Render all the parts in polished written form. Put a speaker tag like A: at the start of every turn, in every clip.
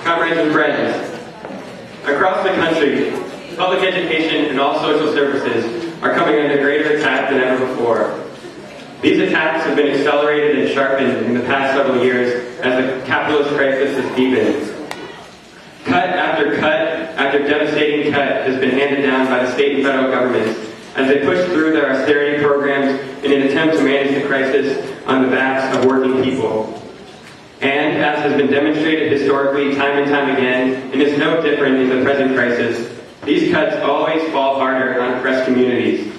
A: Comrades and friends, across the country, public education and all social services are coming under greater attack than ever before. These attacks have been accelerated and sharpened in the past several years as the capitalist crisis has deepened. Cut after devastating cut has been handed down by the state and federal governments as they push through their austerity programs in an attempt to manage the crisis on the backs of working people. And as has been demonstrated historically time and time again, and is no different in the present crisis, these cuts always fall harder on oppressed communities.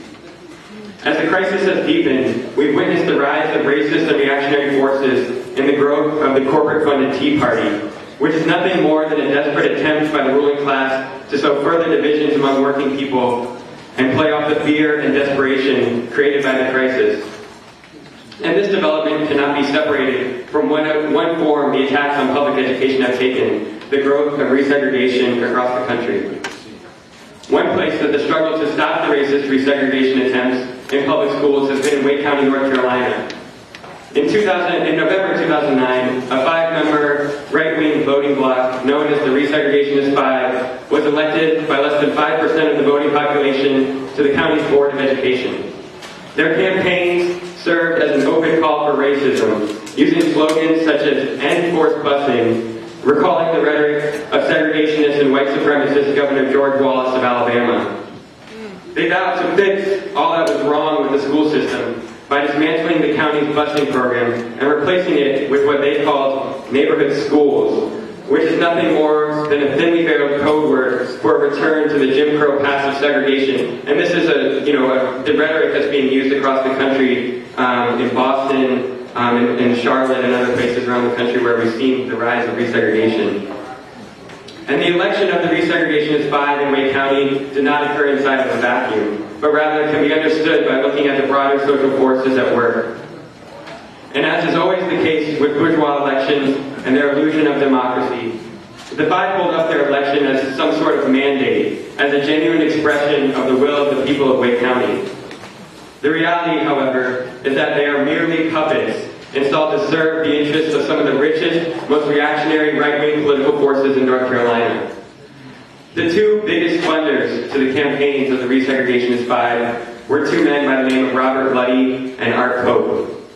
A: As the crisis has deepened, we've witnessed the rise of racist and reactionary forces and the growth of the corporate-funded Tea Party, which is nothing more than a desperate attempt by the ruling class to sow further divisions among working people and play off the fear and desperation created by the crisis. And this development cannot be separated from one form the attacks on public education have taken, the growth of resegregation across the country. One place that the struggle to stop the racist resegregation attempts in public schools has been in Wake County, North Carolina. In November 2009, a 5-member right-wing voting bloc known as the Resegregationist Five was elected by less than 5% of the voting population to the county's Board of Education. Their campaigns served as an open call for racism, using slogans such as "End Forced Busing," recalling the rhetoric of segregationist and white supremacist Governor George Wallace of Alabama. They vowed to fix all that was wrong with the school system by dismantling the county's busing program and replacing it with what they called neighborhood schools, which is nothing more than a thinly veiled code word for a return to the Jim Crow passive segregation. And this is the rhetoric that's being used across the country in Boston, in Charlotte, and other places around the country where we've seen the rise of resegregation. And the election of the Resegregationist Five in Wake County did not occur inside of a vacuum, but rather can be understood by looking at the broader social forces at work. And as is always the case with bourgeois elections and their illusion of democracy, the Five hold up their election as some sort of mandate, as a genuine expression of the will of the people of Wake County. The reality, however, is that they are merely puppets installed to serve the interests of some of the richest, most reactionary right-wing political forces in North Carolina. The two biggest funders to the campaigns of the Resegregationist Five were two men by the name of Robert Luddy and Art Pope.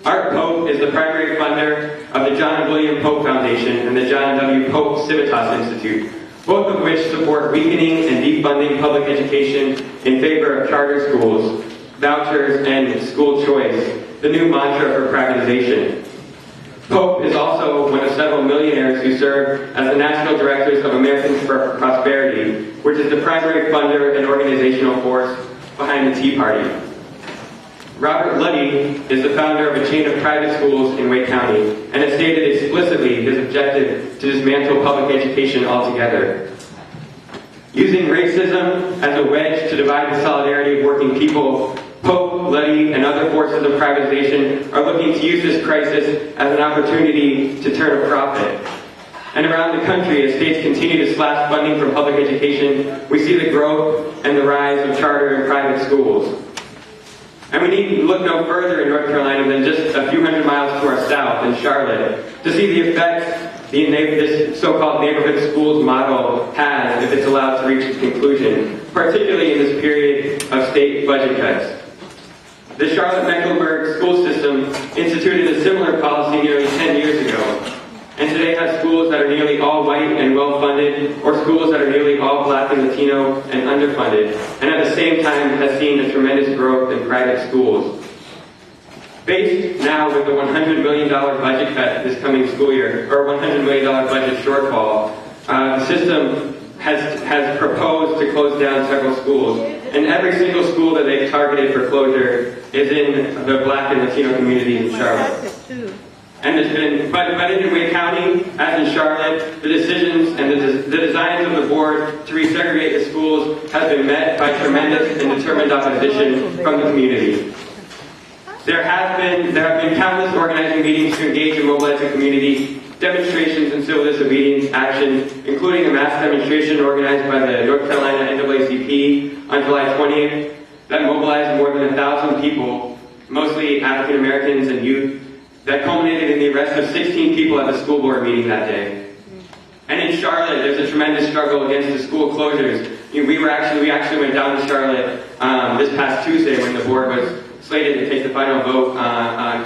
A: Art Pope is the primary funder of the John and William Pope Foundation and the John W. Pope Civitas Institute, both of which support weakening and defunding public education in favor of charter schools, vouchers, and school choice, the new mantra for privatization. Pope is also one of several millionaires who serve as the national directors of Americans for Prosperity, which is the primary funder and organizational force behind the Tea Party. Robert Luddy is the founder of a chain of private schools in Wake County and has stated explicitly his objective to dismantle public education altogether. Using racism as a wedge to divide the solidarity of working people, Pope, Luddy, and other forces of privatization are looking to use this crisis as an opportunity to turn a profit. And around the country, as states continue to slash funding for public education, we see the growth and the rise of charter and private schools. And we need to look no further in North Carolina than just a few hundred miles to our south in Charlotte to see the effects this so-called neighborhood schools model has if it's allowed to reach its conclusion, particularly in this period of state budget cuts. The Charlotte-Mecklenburg school system instituted a similar policy nearly 10 years ago, and today has schools that are nearly all white and well-funded, or schools that are nearly all black and Latino and underfunded, and at the same time has seen a tremendous growth in private schools. Faced now with the $100 million budget cut this coming school year, or $100 million budget shortfall, the system has proposed to close down several schools, and every single school that they've targeted for closure is in the black and Latino community in Charlotte. And there's been, but in Wake County, as in Charlotte, the decisions and the designs of the board to resegregate the schools have been met by tremendous and determined opposition from the community. There have been countless organizing meetings to engage and mobilize the community, demonstrations and civil disobedience actions, including a mass demonstration organized by the North Carolina NAACP on July 20th that mobilized more than 1,000 people, mostly African Americans and youth, that culminated in the arrest of 16 people at the school board meeting that day. And in Charlotte, there's a tremendous struggle against the school closures. We actually went down to Charlotte this past Tuesday when the board was slated to take the final vote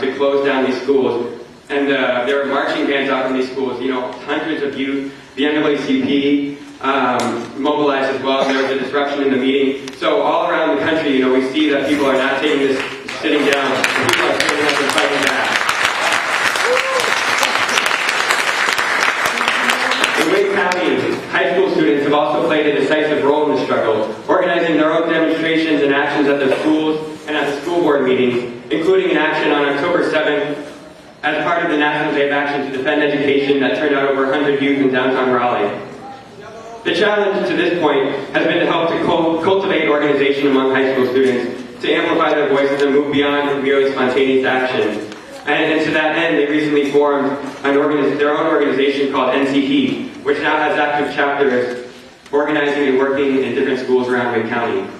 A: to close down these schools. And there were marching bands out from these schools. Hundreds of youth, the NAACP mobilized as well. There was a disruption in the meeting. So all around the country, we see that people are not taking this sitting down. People are standing up and fighting back. In Wake County, high school students have also played a decisive role in the struggle, organizing their own demonstrations and actions at their schools and at the school board meetings, including an action on October 7th as part of the National Day of Action to Defend Education that turned out over 100 youth in downtown Raleigh. The challenge to this point has been to help to cultivate organization among high school students, to amplify their voices and move beyond merely spontaneous action. And to that end, they recently formed their own organization called NCP, which now has active chapters organizing and working in different schools around Wake County.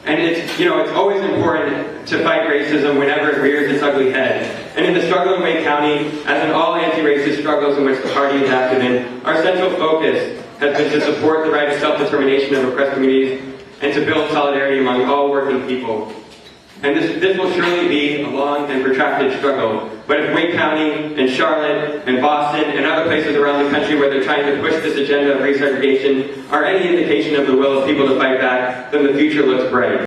A: And it's always important to fight racism whenever it rears its ugly head. And in the struggle in Wake County, as in all anti-racist struggles in which the party is active in, our central focus has been to support the right of self-determination of oppressed communities and to build solidarity among all working people. And this will surely be a long and protracted struggle. But if Wake County and Charlotte and Boston and other places around the country where they're trying to push this agenda of resegregation are any indication of the will of people to fight back, then the future looks bright.